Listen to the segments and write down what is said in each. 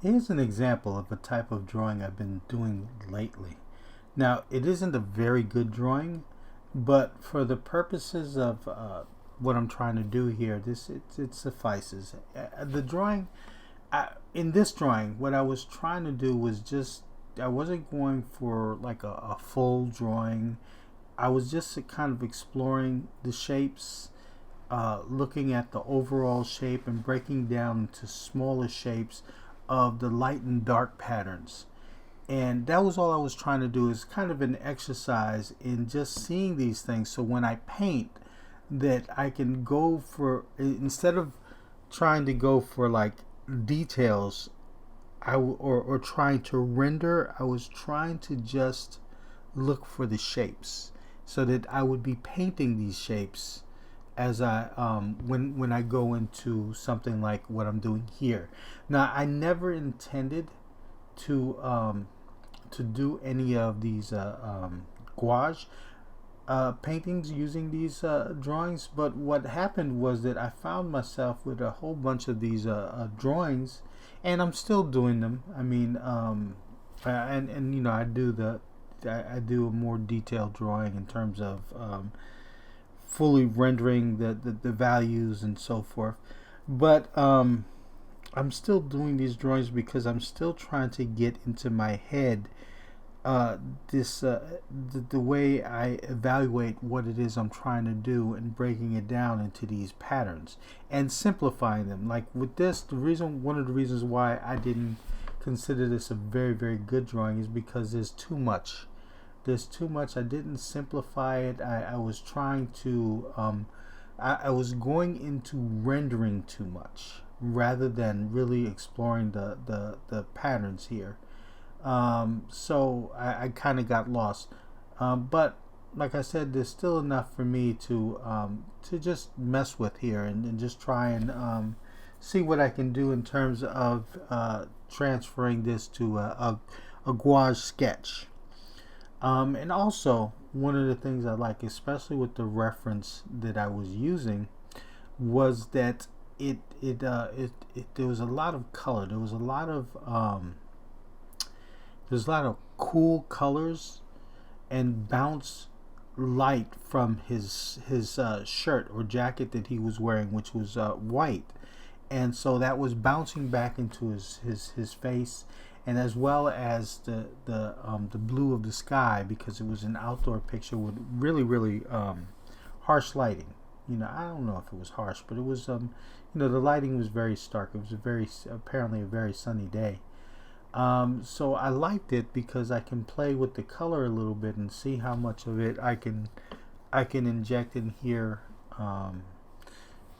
Here's an example of a type of drawing I've been doing lately. Now, it isn't a very good drawing, but for the purposes of what I'm trying to do here, it suffices. The drawing, in this drawing, what I was trying to do was just, I wasn't going for like a full drawing. I was just kind of exploring the shapes, looking at the overall shape and breaking down into smaller shapes of the light and dark patterns. And that was all I was trying to do, is kind of an exercise in just seeing these things, so when I paint, that I can go for, instead of trying to go for like details, or trying to render, I was trying to just look for the shapes, so that I would be painting these shapes as I when I go into something like what I'm doing here. Now, I never intended to do any of these gouache paintings using these drawings, but what happened was that I found myself with a whole bunch of these drawings, and I'm still doing them. I mean, and you know, I do a more detailed drawing in terms of fully rendering the values and so forth. But I'm still doing these drawings because I'm still trying to get into my head the way I evaluate what it is I'm trying to do, and breaking it down into these patterns and simplifying them. Like with this, one of the reasons why I didn't consider this a very, very good drawing is because there's too much. There's too much. I didn't simplify it. I was trying to I was going into rendering too much rather than really exploring the patterns here. So I kind of got lost. But like I said, there's still enough for me to just mess with here, and just try and see what I can do in terms of transferring this to a gouache sketch. And also, one of the things I like, especially with the reference that I was using, was that there was a lot of color. There's a lot of cool colors, and bounce light from his shirt or jacket that he was wearing, which was white, and so that was bouncing back into his face, and as well as the blue of the sky, because it was an outdoor picture with really, really harsh lighting. You know, I don't know if it was harsh, but it was the lighting was very stark. It was apparently a very sunny day. So I liked it because I can play with the color a little bit and see how much of it I can inject in here,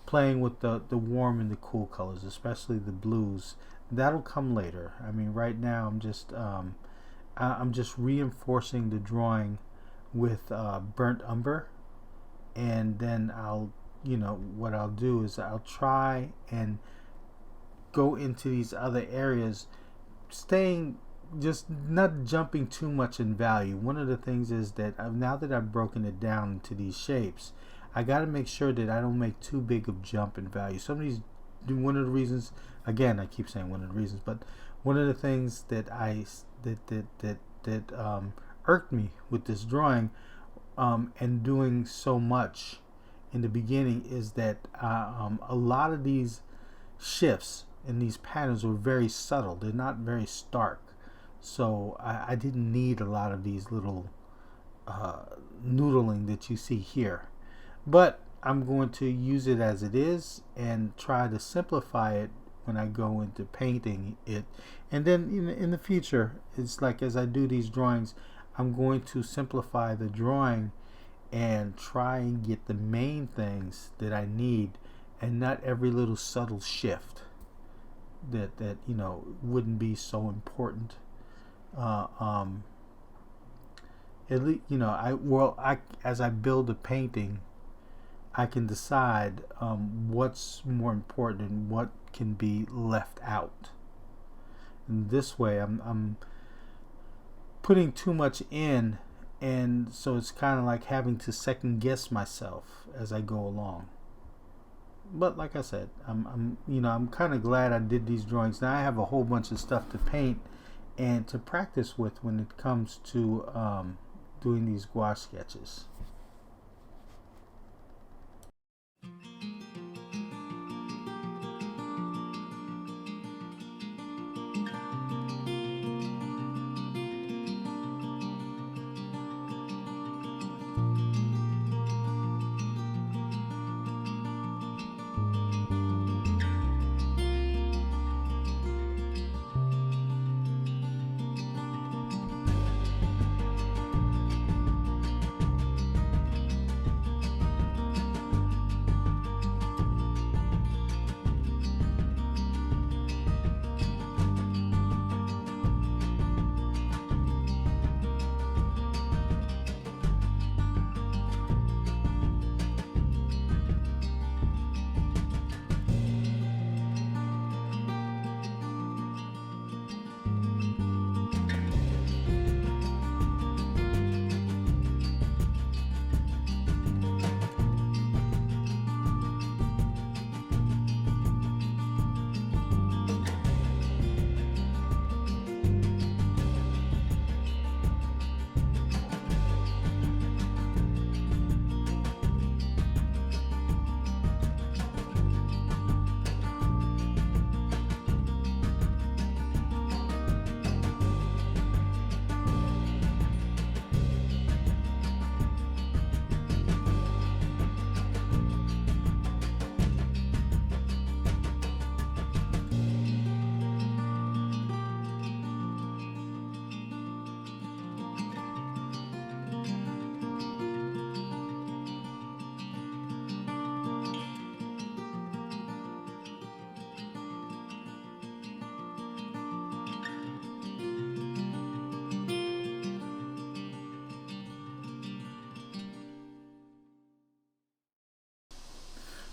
playing with the warm and the cool colors, especially the blues. That'll come later. I mean, right now I'm just reinforcing the drawing with burnt umber, and then what I'll do is I'll try and go into these other areas, staying, just not jumping too much in value. One of the things is that now that I've broken it down into these shapes, I got to make sure that I don't make too big of jump in value. Some of these, one of the reasons, again, I keep saying one of the reasons, but one of the things that irked me with this drawing, and doing so much in the beginning, is that a lot of these shifts and these patterns were very subtle. They're not very stark. So I didn't need a lot of these little noodling that you see here. But I'm going to use it as it is and try to simplify it when I go into painting it. And then in the future, it's like as I do these drawings, I'm going to simplify the drawing and try and get the main things that I need, and not every little subtle shift that wouldn't be so important. At least as I build a painting, I can decide what's more important and what can be left out. And this way, I'm putting too much in, and so it's kind of like having to second guess myself as I go along. But like I said, I'm kind of glad I did these drawings. Now I have a whole bunch of stuff to paint and to practice with when it comes to doing these gouache sketches.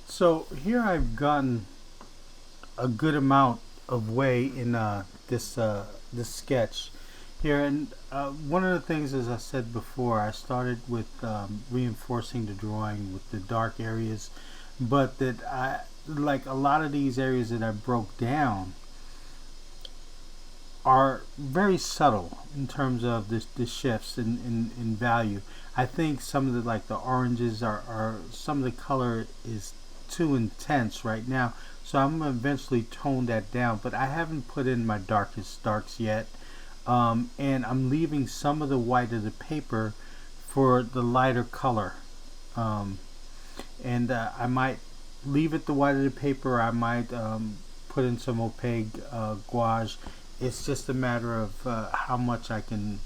So here I've gotten a good amount of way in this sketch here, and one of the things, as I said before, I started with reinforcing the drawing with the dark areas, but that I like a lot of these areas that I broke down are very subtle in terms of the shifts in value. I think some of the like the oranges are some of the color is too intense right now, so I'm gonna eventually tone that down, but I haven't put in my darkest darks yet, and I'm leaving some of the white of the paper for the lighter color, and I might leave it the white of the paper. I might put in some opaque gouache. It's just a matter of how much I can,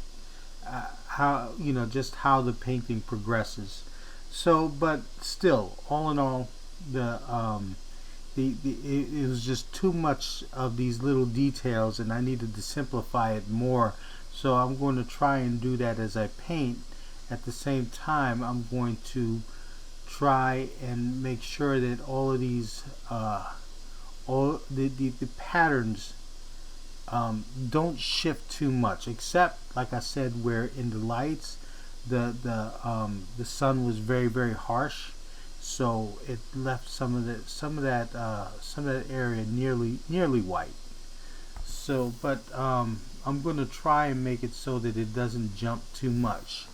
how just how the painting progresses. So, but still, all in all, it was just too much of these little details, and I needed to simplify it more. So I'm going to try and do that as I paint. At the same time, I'm going to try and make sure that all of these, all the patterns don't shift too much, except like I said, where in the lights the sun was very harsh, so it left some of that area nearly white. So, but I'm going to try and make it so that it doesn't jump too much.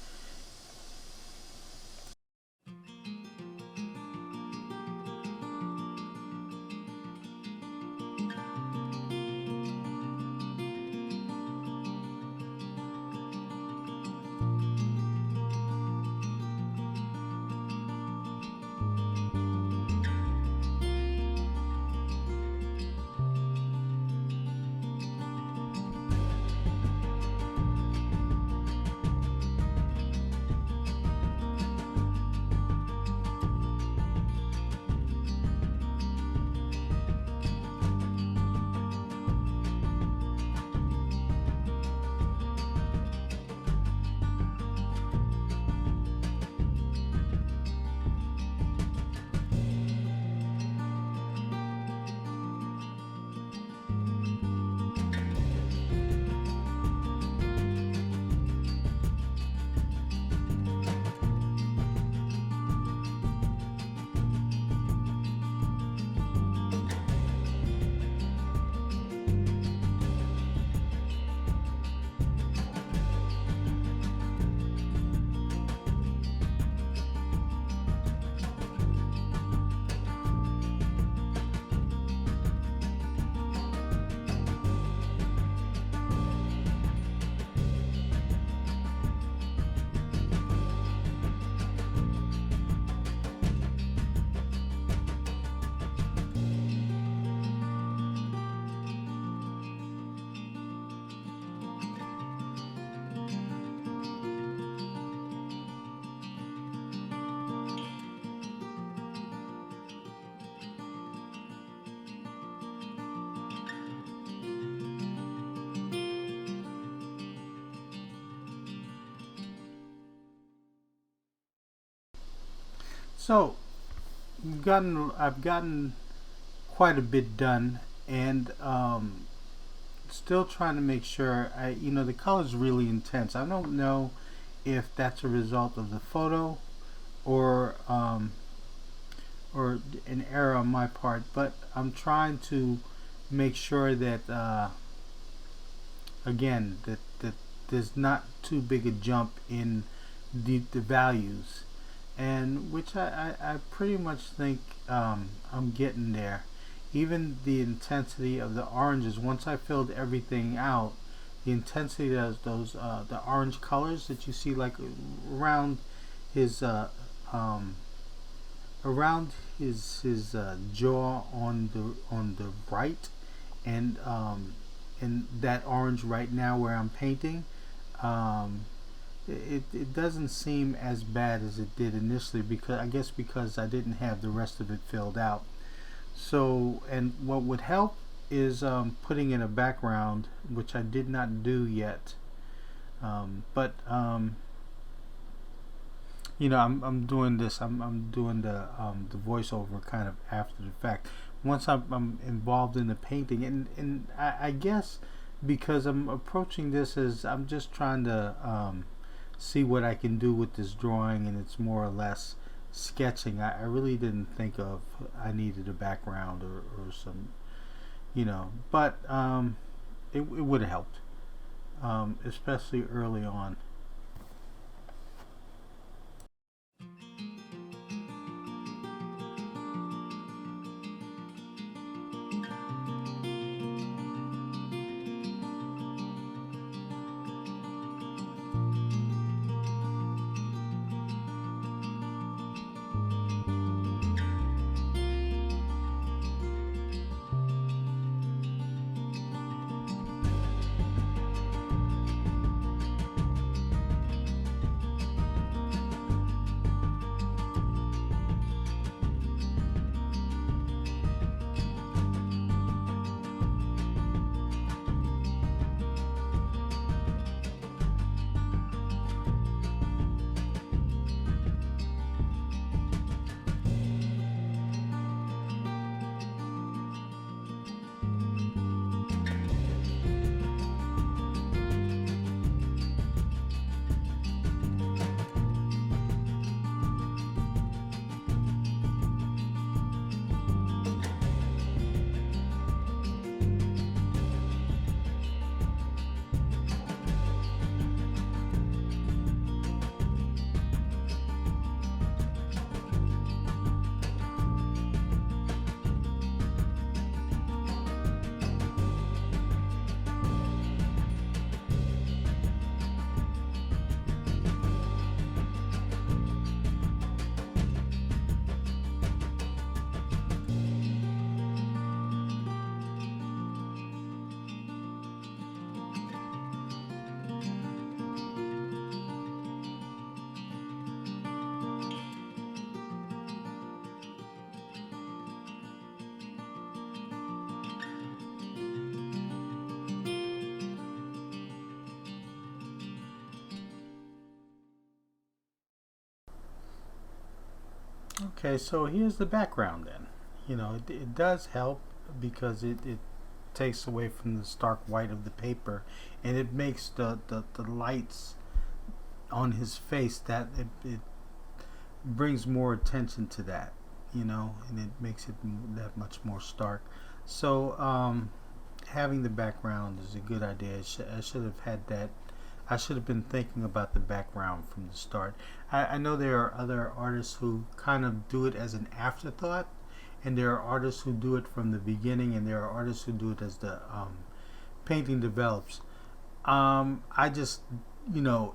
So I've gotten quite a bit done, and still trying to make sure the color is really intense. I don't know if that's a result of the photo or or an error on my part, but I'm trying to make sure that again that there's not too big a jump in the values, and which I pretty much think I'm getting there. Even the intensity of the oranges, once I filled everything out, the intensity of those the orange colors that you see like around his um, around his jaw on the right, and that orange right now where I'm painting, um, it doesn't seem as bad as it did initially, because I guess because I didn't have the rest of it filled out. So, and what would help is putting in a background, which I did not do yet. But I'm doing this. I'm doing the voiceover kind of after the fact. Once I'm involved in the painting, and I guess because I'm approaching this as I'm just trying to see what I can do with this drawing, and it's more or less sketching. I really didn't think of I needed a background or some, but it would have helped, especially early on. Okay, so here's the background then. It does help because it takes away from the stark white of the paper, and it makes the lights on his face that it brings more attention to that, and it makes it that much more stark. So having the background is a good idea. I should have had that. I should have been thinking about the background from the start. I know there are other artists who kind of do it as an afterthought, and there are artists who do it from the beginning, and there are artists who do it as the painting develops. I just,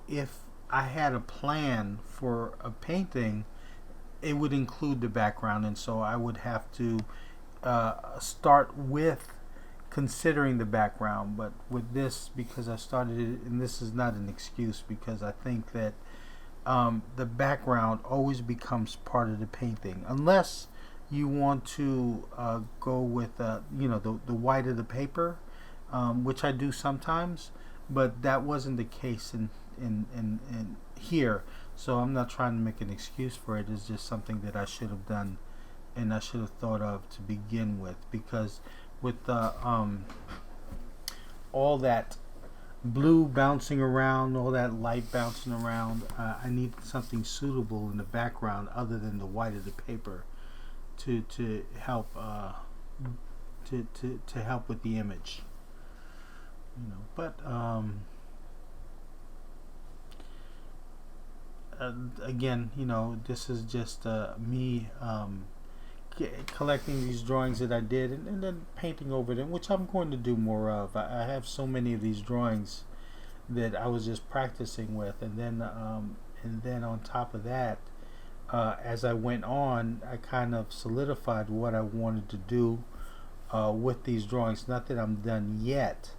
if I had a plan for a painting, it would include the background, and so I would have to start with considering the background. But with this, because I started it, and this is not an excuse, because I think that the background always becomes part of the painting, unless you want to go with the white of the paper, which I do sometimes, but that wasn't the case in here. So I'm not trying to make an excuse for it. It's just something that I should have done and I should have thought of to begin with, because with all that blue bouncing around, all that light bouncing around, I need something suitable in the background other than the white of the paper to help to help with the image, But again, this is just me collecting these drawings that I did, and then painting over them, which I'm going to do more of. I have so many of these drawings that I was just practicing with, and then on top of that, as I went on, I kind of solidified what I wanted to do with these drawings. Not that I'm done yet,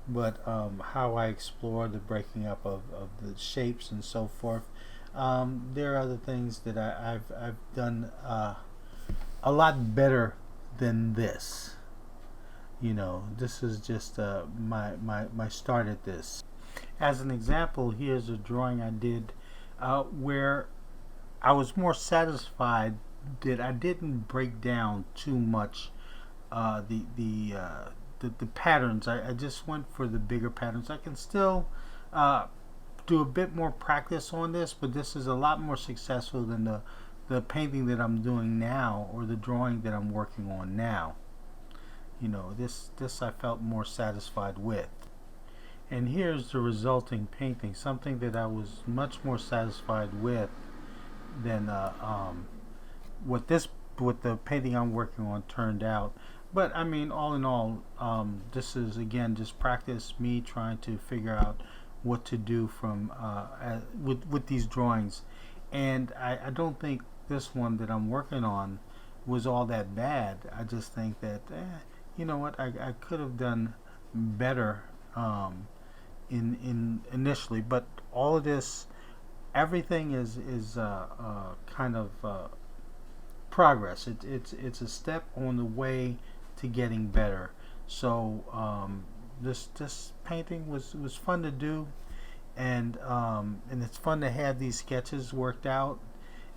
but how I explore the breaking up of the shapes and so forth. There are other things that I've done a lot better than this. This is just my start at this. As an example, here's a drawing I did where I was more satisfied that I didn't break down too much the patterns. I just went for the bigger patterns. I can still do a bit more practice on this, but this is a lot more successful than the painting that I'm doing now, or the drawing that I'm working on now. This I felt more satisfied with. And here's the resulting painting, something that I was much more satisfied with than what the painting I'm working on turned out. But I mean, all in all, this is again just practice, me trying to figure out what to do from with these drawings. And I don't think this one that I'm working on was all that bad. I just think that you know what, I could have done better in initially. But all of this, everything is kind of progress. It's a step on the way to getting better. So this painting was fun to do, and it's fun to have these sketches worked out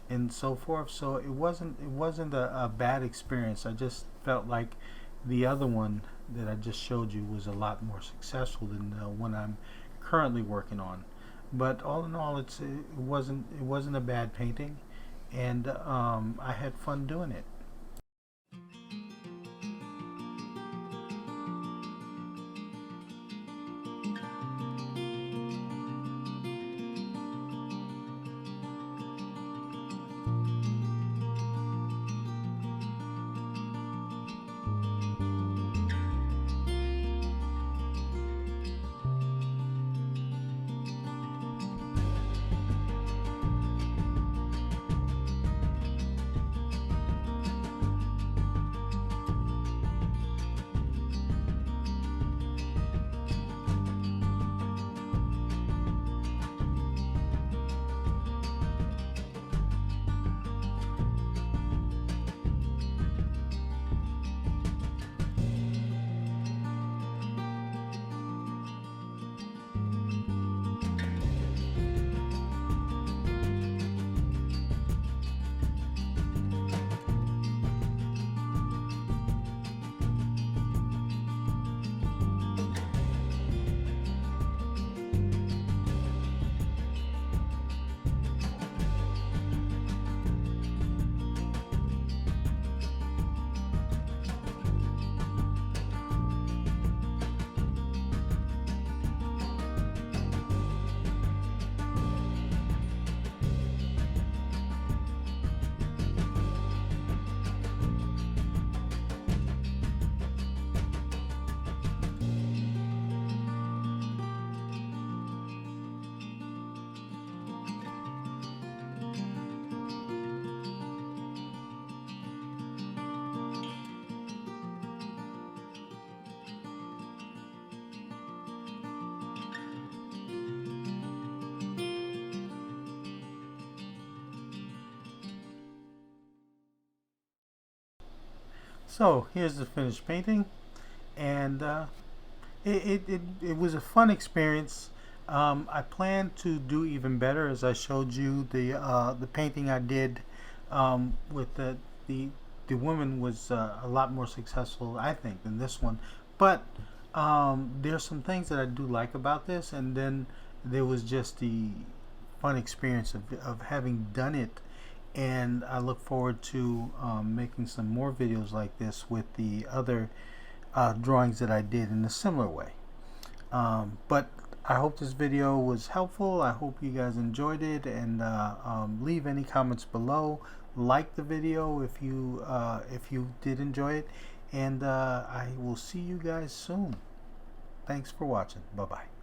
and so forth. So it wasn't a bad experience. I just felt like the other one that I just showed you was a lot more successful than the one I'm currently working on. But all in all, it wasn't a bad painting, and I had fun doing it. So here's the finished painting, and it was a fun experience. I plan to do even better, as I showed you the painting I did with the the woman was a lot more successful, I think, than this one. But there's some things that I do like about this, and then there was just the fun experience of having done it. And I look forward to making some more videos like this with the other drawings that I did in a similar way. But I hope this video was helpful. I hope you guys enjoyed it, and leave any comments below. Like the video if you did enjoy it, and I will see you guys soon. Thanks for watching. Bye bye.